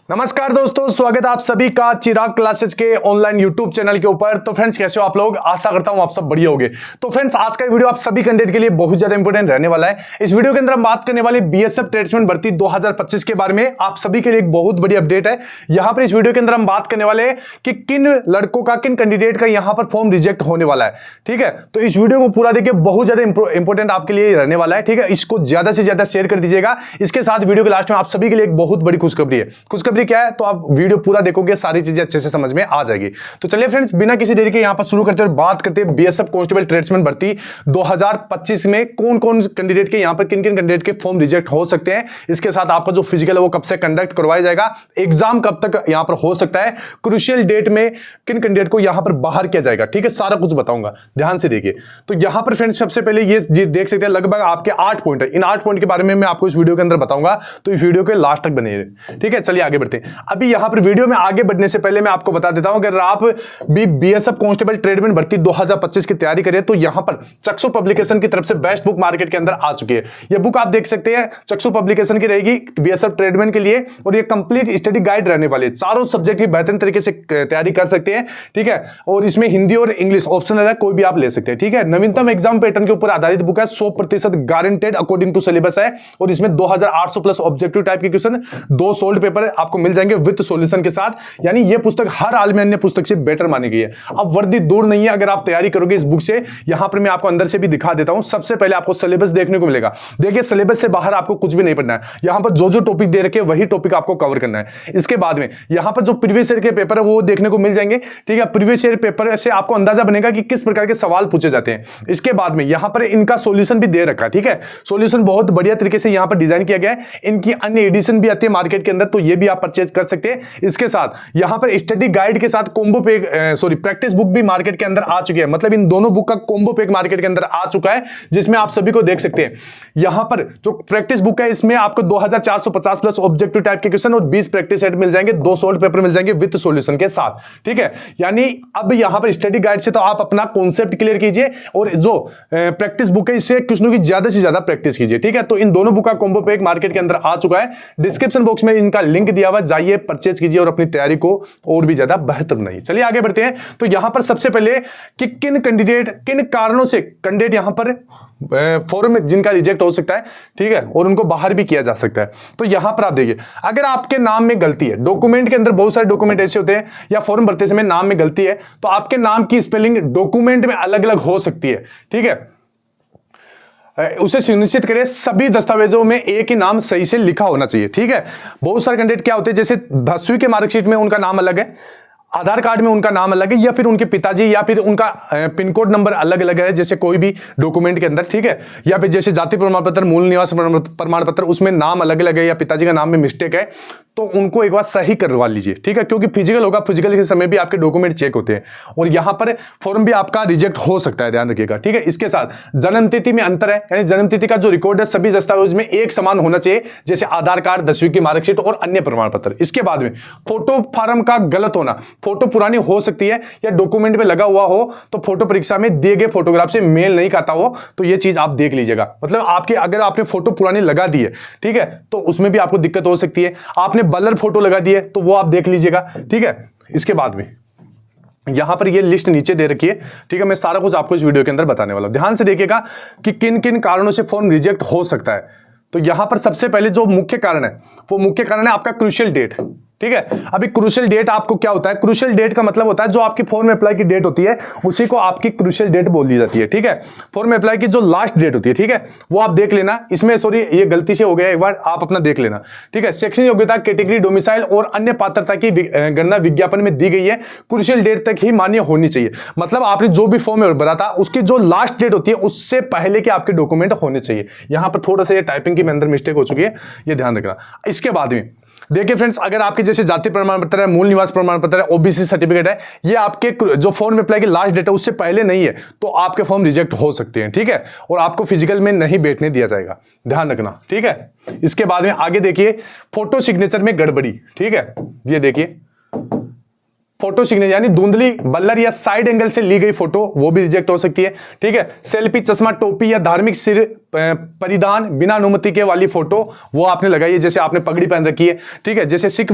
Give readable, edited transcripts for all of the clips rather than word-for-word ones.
नमस्कार दोस्तों, स्वागत है आप सभी का चिराग क्लासेस के ऑनलाइन यूट्यूब चैनल के ऊपर। तो फ्रेंड्स, कैसे हो आप लोग? आशा करता हूं आप सब बढ़िया होंगे। तो फ्रेंड्स, आज का वीडियो आप सभी कैंडिडेट के लिए बहुत ज्यादा इंपॉर्टेंट रहने वाला है। इस वीडियो के अंदर हम बात करने वाले बीएसएफ ट्रेड्समैन भर्ती 2025 के बारे में। आप सभी के लिए एक बहुत बड़ी अपडेट है। यहां पर इस वीडियो के अंदर हम बात करने वाले हैं कि किन लड़कों का, किन कैंडिडेट का यहां पर फॉर्म रिजेक्ट होने वाला है। ठीक है, तो इस वीडियो को पूरा देखिए, बहुत ज्यादा इंपॉर्टेंट आपके लिए रहने वाला है। ठीक है, इसको ज्यादा से ज्यादा शेयर कर दीजिएगा। इसके साथ वीडियो के लास्ट में आप सभी के लिए एक बहुत बड़ी खुशखबरी है। खुशखबरी क्या है, तो आप वीडियो पूरा देखोगे, सारी चीजें अच्छे से समझ में आ जाएगी। तो चलिए फ्रेंड्स, बिना किसी देरी के यहां पर शुरू करते हैं और बात करते हैं बीएसएफ कांस्टेबल ट्रेड्समैन भर्ती 2025 में कौन कौन कैंडिडेट के, यहां पर किन किन कैंडिडेट के फॉर्म रिजेक्ट हो सकते हैं। इसके साथ आपका जो फिजिकल है वो कब से कंडक्ट करवाया जाएगा, एग्जाम कब तक यहां पर हो सकता है, क्रूशियल डेट में किन कैंडिडेट को यहां पर बाहर किया जाएगा। ठीक है, सारा कुछ बताऊंगा, ध्यान से देखिए। तो यहां पर फ्रेंड्स, सबसे पहले ये देख सकते हैं, लगभग आपके 8 पॉइंट है। इन 8 पॉइंट के बारे में मैं आपको इस वीडियो के अंदर बताऊंगा, तो इस वीडियो के लास्ट तक बने रहिए। ठीक है, चलिए आगे बढ़ते हैं। अभी यहां पर वीडियो में आगे बढ़ने से पहले मैं आपको बता देता हूं, अगर आप भी बीएसएफ कांस्टेबल ट्रेडमैन भर्ती 2025 की तैयारी करें तो यहां पर चक्षु पब्लिकेशन की तरफ से बेस्ट बुक मार्केट के अंदर आ चुकी है। यह बुक आप देख सकते हैं, चक्षु पब्लिकेशन की रहेगी बीएसएफ ट्रेडमैन के लिए, और ये कंप्लीट स्टडी गाइड रहने वाली है। चारों सब्जेक्ट की बेहतरीन तरीके से तैयारी कर सकते हैं। ठीक है, और इसमें हिंदी और इंग्लिश ऑप्शनल है, कोई भी आप ले सकते हैं। ठीक है, नवीनतम एग्जाम पैटर्न के ऊपर आधारित बुक है, 100% गारंटेड अकॉर्डिंग टू सिलेबस है, और इसमें 2800 प्लस ऑब्जेक्टिव टाइप के क्वेश्चन, 2 सोल्ड पेपर आपको मिल जाएंगे विद सॉल्यूशन के साथ। यानी ये पुस्तक हर हाल में अन्य पुस्तक से बेटर मानी गई है। अब वर्दी दूर नहीं है, अगर आप तैयारी करोगे इस बुक से। यहां पर मैं आपको अंदर से भी दिखा देता हूं। सबसे पहले आपको सिलेबस देखने को मिलेगा। देखिए, सिलेबस से बाहर आपको कुछ भी नहीं पढ़ना है। यहां पर जो जो टॉपिक दे रखे वही टॉपिक आपको कवर करना है। इसके बाद में यहां पर जो प्रीवियस ईयर के पेपर है वो देखने को मिल जाएंगे। ठीक है, प्रीवियस ईयर पेपर से आपको अंदाजा बनेगा कि किस प्रकार के सवाल पूछे जाते हैं। इसके बाद में यहां पर इनका सॉल्यूशन भी दे रखा है। ठीक है, सॉल्यूशन बहुत बढ़िया तरीके से यहां पर डिजाइन किया गया है। इनकी अन्य एडिशन भी आती है मार्केट के अंदर, तो ये भी आप परचेज कर सकते हैं। इसके साथ यहां पर स्टडी गाइड के साथ कॉम्बो पैक, प्रैक्टिस बुक भी मार्केट के अंदर आ चुकी है। मतलब इन दोनों बुक का कॉम्बो पैक मार्केट के अंदर आ चुका है, जिसमें आप सभी को देख सकते हैं। यहां पर जो प्रैक्टिस बुक है, इसमें आपको 2450 प्लस ऑब्जेक्टिव टाइप के क्वेश्चन और 20 प्रैक्टिस सेट मिल जाएंगे, 2 सोल्ड पेपर मिल जाएंगे विद सॉल्यूशन के साथ। ठीक है, यानी अब यहां पर स्टडी गाइड से तो आप अपना कॉन्सेप्ट क्लियर कीजिए, और जो प्रैक्टिस बुक है इससे क्वेश्चनों की ज्यादा से ज्यादा प्रैक्टिस कीजिए। ठीक है, तो इन दोनों बुक का कॉम्बो पैक मार्केट के अंदर आ चुका है। डिस्क्रिप्शन बॉक्स में इनका लिंक दिया हुआ, जाइए परचेज कीजिए और अपनी तैयारी को और भी ज्यादा बेहतर बनाइए। चलिए आगे बढ़ते हैं। तो यहां पर सबसे पहले कि किन कैंडिडेट, किन कारणों से कैंडिडेट यहां पर फॉर्म में जिनका रिजेक्ट हो सकता है। ठीक है, और उनको बाहर भी किया जा सकता है। तो यहां पर आप देखिए, अगर आपके नाम में गलती है, डॉक्यूमेंट के अंदर बहुत सारे डॉक्यूमेंट ऐसे होते हैं, या फॉर्म भरते समय नाम में गलती है, तो आपके नाम की स्पेलिंग डॉक्यूमेंट में अलग अलग हो सकती है। ठीक है, उसे सुनिश्चित करें सभी दस्तावेजों में एक ही नाम सही से लिखा होना चाहिए। ठीक है, बहुत सारे कैंडिडेट क्या होते हैं, जैसे 10वीं के मार्कशीट में उनका नाम अलग है, आधार कार्ड में उनका नाम अलग है, या फिर उनके पिताजी या फिर उनका पिन कोड नंबर अलग अलग है, जैसे कोई भी डॉक्यूमेंट के अंदर। ठीक है, या फिर जैसे जाति प्रमाण पत्र, मूल निवास प्रमाण पत्र, उसमें नाम अलग अलग है, या पिताजी का नाम में मिस्टेक है, तो उनको एक बार सही करवा लीजिए। ठीक है, क्योंकि फिजिकल होगा, फिजिकल के समय भी आपके डॉक्यूमेंट चेक होते हैं, और यहां पर फॉर्म भी आपका रिजेक्ट हो सकता है, ध्यान रखिएगा। ठीक है, इसके साथ जन्म तिथि में अंतर है, यानी जन्म तिथि का जो रिकॉर्ड है सभी दस्तावेज में एक समान होना चाहिए, जैसे आधार कार्ड, 10वीं की मार्कशीट और अन्य प्रमाण पत्र। इसके बाद में फोटो फार्म का गलत होना, फोटो पुरानी हो सकती है या डॉक्यूमेंट में लगा हुआ हो, तो फोटो परीक्षा में दिए गए फोटोग्राफ से मेल नहीं खाता हो, तो यह चीज आप देख लीजिएगा। मतलब आपके, अगर आपने फोटो पुरानी लगा दी है, ठीक है, तो उसमें भी आपको दिक्कत हो सकती है। आपने ब्लर फोटो लगा दी है, तो वो आप देख लीजिएगा। ठीक है, इसके बाद में यहां पर ये लिस्ट नीचे दे रखी है। ठीक है, मैं सारा कुछ आपको इस वीडियो के अंदर बताने वाला हूं। ध्यान से देखिएगा कि किन किन कारणों से फॉर्म रिजेक्ट हो सकता है। तो यहां पर सबसे पहले जो मुख्य कारण है, वो मुख्य कारण है आपका क्रूशियल डेट। ठीक है, अभी क्रूशियल डेट आपको क्या होता है, क्रूशियल डेट का मतलब होता है जो आपकी फॉर्म अप्लाई की डेट होती है, उसी को आपकी क्रूशियल डेट बोल दी जाती है। ठीक है, फॉर्म अप्लाई की जो लास्ट डेट होती है, ठीक है, वो आप देख लेना। इसमें सॉरी, ये गलती से हो गया, एक बार आप अपना देख लेना। ठीक है, शैक्षणिक योग्यता, कैटेगरी, डोमिसाइल और अन्य पात्रता की गणना विज्ञापन में दी गई है, क्रूशियल डेट तक ही मान्य होनी चाहिए। मतलब आपने जो भी फॉर्म भरा था, उसकी जो लास्ट डेट होती है, उससे पहले के आपके डॉक्यूमेंट होने चाहिए। यहां पर थोड़ा सा ये टाइपिंग की अंदर मिस्टेक हो चुकी है, ये ध्यान रखना। इसके बाद में देखिए फ्रेंड्स, अगर आपके जैसे जाति प्रमाण पत्र है, मूल निवास प्रमाण पत्र है, ओबीसी सर्टिफिकेट है, ये आपके जो फॉर्म अप्लाई की लास्ट डेट है उससे पहले नहीं है, तो आपके फॉर्म रिजेक्ट हो सकते हैं। ठीक है, और आपको फिजिकल में नहीं बैठने दिया जाएगा, ध्यान रखना। ठीक है, इसके बाद में आगे देखिए, फोटो सिग्नेचर में गड़बड़ी। ठीक है, ये देखिए, फोटो सिग्नेचर यानी धुंधली, बल्लर या साइड एंगल से ली गई फोटो, वो भी रिजेक्ट हो सकती है। ठीक है, सेल्फी, चश्मा, टोपी या धार्मिक सिर परिधान बिना अनुमति के वाली फोटो वो आपने लगाई है, जैसे आपने पगड़ी पहन रखी है, ठीक है। जैसे सिख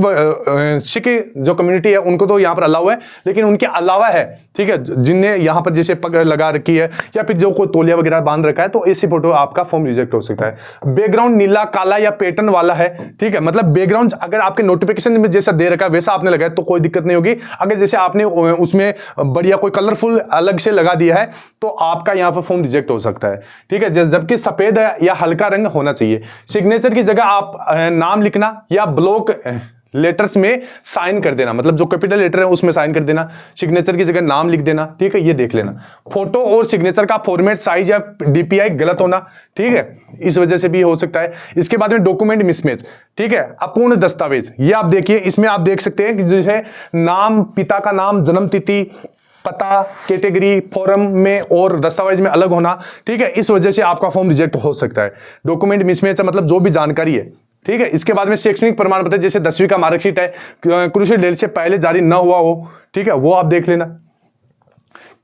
जो कम्युनिटी है उनको तो यहाँ पर अलाउ है, लेकिन उनके अलावा है, ठीक है, जिनने यहाँ पर जैसे पगड़ लगा रखी है या फिर जो कोई तौलिया वगैरह बांध रखा है, तो ऐसी फोटो आपका फॉर्म रिजेक्ट हो सकता है। बैकग्राउंड नीला, काला या पैटर्न वाला है, ठीक है, मतलब बैकग्राउंड अगर आपके नोटिफिकेशन में जैसा दे रखा है वैसा आपने लगाया तो कोई दिक्कत नहीं होगी। अगर जैसे आपने उसमें बढ़िया कोई कलरफुल अलग से लगा दिया है तो आपका यहाँ पर फॉर्म रिजेक्ट हो सकता है, ठीक है। जबकि सफेद या हल्का रंग होना चाहिए। सिग्नेचर की जगह आप नाम लिखना या ब्लॉक लेटर्स में साइन कर देना, मतलब जो कैपिटल लेटर है उसमें साइन कर देना, सिग्नेचर की जगह नाम लिख देना, ठीक है, ये देख लेना। फोटो और सिग्नेचर का फॉर्मेट, साइज या डीपीआई गलत होना, ठीक है, इस वजह से भी हो सकता है। इसके बाद में डॉक्यूमेंट मिसमैच, ठीक है, अपूर्ण दस्तावेज, ये आप देखिए, इसमें आप देख सकते हैं कि जैसे नाम, पिता का नाम, जन्म तिथि, पता, कैटेगरी फॉर्म में और दस्तावेज में अलग होना, ठीक है, इस वजह से आपका फॉर्म रिजेक्ट हो सकता है। डॉक्यूमेंट मिसमैच मतलब जो भी जानकारी है, ठीक है। इसके बाद में शैक्षणिक प्रमाण पत्र, जैसे 10वीं का मार्कशीट है, क्रूशियल डेट से पहले जारी ना हुआ हो, ठीक है, वो आप देख लेना।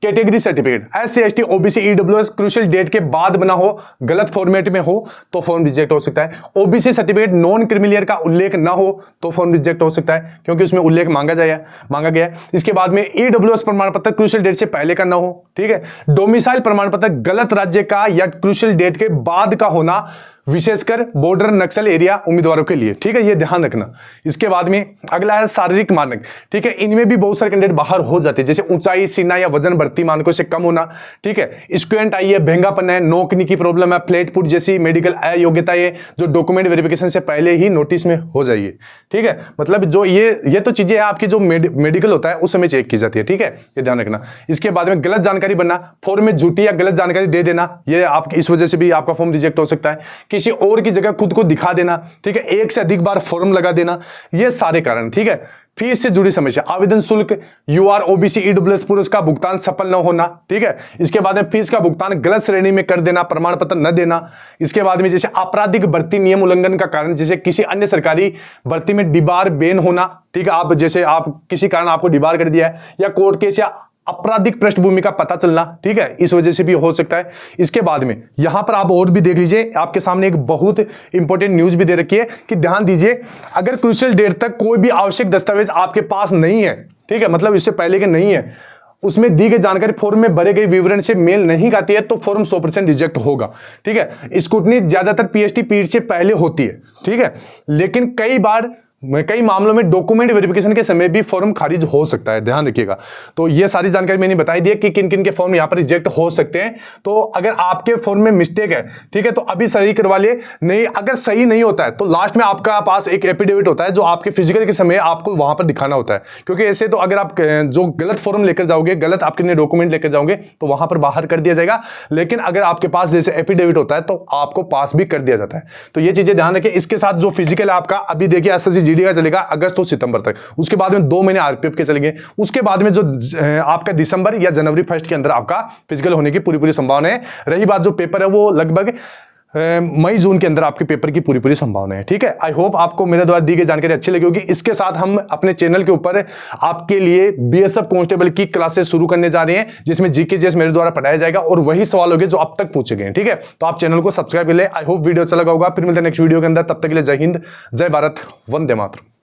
Category certificate, SC ST OBC EWS crucial date के बाद बना हो, गलत फॉर्मेट में हो तो फॉर्म रिजेक्ट हो सकता है। OBC सर्टिफिकेट नॉन क्रिमिलियर का उल्लेख ना हो तो फॉर्म रिजेक्ट हो सकता है, क्योंकि उसमें उल्लेख मांगा गया है। इसके बाद में EWS प्रमाण पत्र क्रूशियल डेट से पहले का ना हो, ठीक है। डोमिसाइल प्रमाण पत्र गलत राज्य का या क्रूशियल डेट के बाद का होना, विशेषकर बॉर्डर नक्सल एरिया उम्मीदवारों के लिए, ठीक है, ये ध्यान रखना। इसके बाद में अगला है शारीरिक मानक, ठीक है, इनमें भी बहुत सारे कैंडिडेट बाहर हो जाते हैं, जैसे ऊंचाई, सीना या वजन बढ़ती मानकों से कम होना, ठीक है, स्क्वेंट आई है, भेंगापन है, नोकनी की प्रॉब्लम है, फ्लैट फुट जैसी मेडिकल अयोग्यता है, जो डॉक्यूमेंट वेरिफिकेशन से पहले ही नोटिस में हो जाइए, ठीक है, मतलब जो ये तो चीजें आपकी जो मेडिकल होता है उस समय चेक की जाती है, ठीक है, ये ध्यान रखना। इसके बाद में गलत जानकारी बनना, फॉर्म में झूठी या गलत जानकारी दे देना, ये आप इस वजह से भी आपका फॉर्म रिजेक्ट हो सकता है। किसी और की जगह खुद को दिखा देना, ठीक है, एक से अधिक बार फॉर्म लगा देना, ये सारे कारण, ठीक है। फीस से जुड़ी समस्या, आवेदन शुल्क, UR OBC EWS पुरुष का भुगतान सफल न होना, ठीक है। इसके बाद में फीस का भुगतान गलत श्रेणी में कर देना, प्रमाण पत्र न देना। इसके बाद में जैसे आपराधिक भर्ती नियम उल्लंघन का कारण, जैसे किसी अन्य सरकारी भर्ती में डिबार बैन होना, ठीक है, आप जैसे आप किसी कारण आपको डिबार कर दिया है, या कोर्ट केस या आपराधिक पृष्ठभूमि का पता चलना, ठीक है, इस वजह से भी हो सकता है। इसके बाद में यहां पर आप और भी देख लीजिए, आपके सामने एक बहुत इंपॉर्टेंट न्यूज भी दे रखी है कि ध्यान दीजिए, अगर क्रूशियल डेट तक कोई भी आवश्यक दस्तावेज आपके पास नहीं है, ठीक है, मतलब इससे पहले के नहीं है, उसमें दी गई जानकारी फॉर्म में भरे गए विवरण से मेल नहीं खाती है, तो फॉर्म 100% रिजेक्ट होगा, ठीक है। स्क्रूटनी ज्यादातर PhD पीरियड से पहले होती है, ठीक है, लेकिन कई मामलों में डॉक्यूमेंट वेरिफिकेशन के समय भी फॉर्म खारिज हो सकता है, ध्यान रखिएगा। तो ये सारी जानकारी मैंने बताई दी है कि किन किन के फॉर्म यहाँ पर रिजेक्ट हो सकते हैं। तो अगर आपके फॉर्म में मिस्टेक है, ठीक है, तो अभी सही करवा लिए, नहीं अगर सही नहीं होता है तो लास्ट में आपका पास एक एफिडेविट होता है जो आपके फिजिकल के समय आपको वहां पर दिखाना होता है, क्योंकि ऐसे तो अगर आप जो गलत फॉर्म लेकर जाओगे, गलत आपके डॉक्यूमेंट लेकर जाओगे तो वहां पर बाहर कर दिया जाएगा, लेकिन अगर आपके पास जैसे एफिडेविट होता है तो आपको पास भी कर दिया जाता है। तो ये चीजें ध्यान रखिए। इसके साथ जो फिजिकल आपका अभी देखिए SSC GD का चलेगा अगस्त तो सितंबर तक, उसके बाद में 2 महीने RPF के चलेंगे, उसके बाद में जो आपका दिसंबर या जनवरी 1 के अंदर आपका फिजिकल होने की पूरी संभावना है। रही बात जो पेपर है वो लगभग मई जून के अंदर आपके पेपर की पूरी संभावना है, ठीक है। आई होप आपको मेरे द्वारा दी गई जानकारी अच्छी लगी होगी। इसके साथ हम अपने चैनल के ऊपर आपके लिए BSF कांस्टेबल की क्लासेस शुरू करने जा रहे हैं, जिसमें GK GS मेरे द्वारा पढ़ाया जाएगा और वही सवाल होंगे जो अब तक पूछे गए हैं, ठीक है। तो आप चैनल को सब्सक्राइब कर ले। आई होप वीडियो अच्छा लगा होगा। फिर मिलते हैं नेक्स्ट वीडियो के अंदर, तब तक के लिए जय हिंद, जय भारत, वंदे मातरम।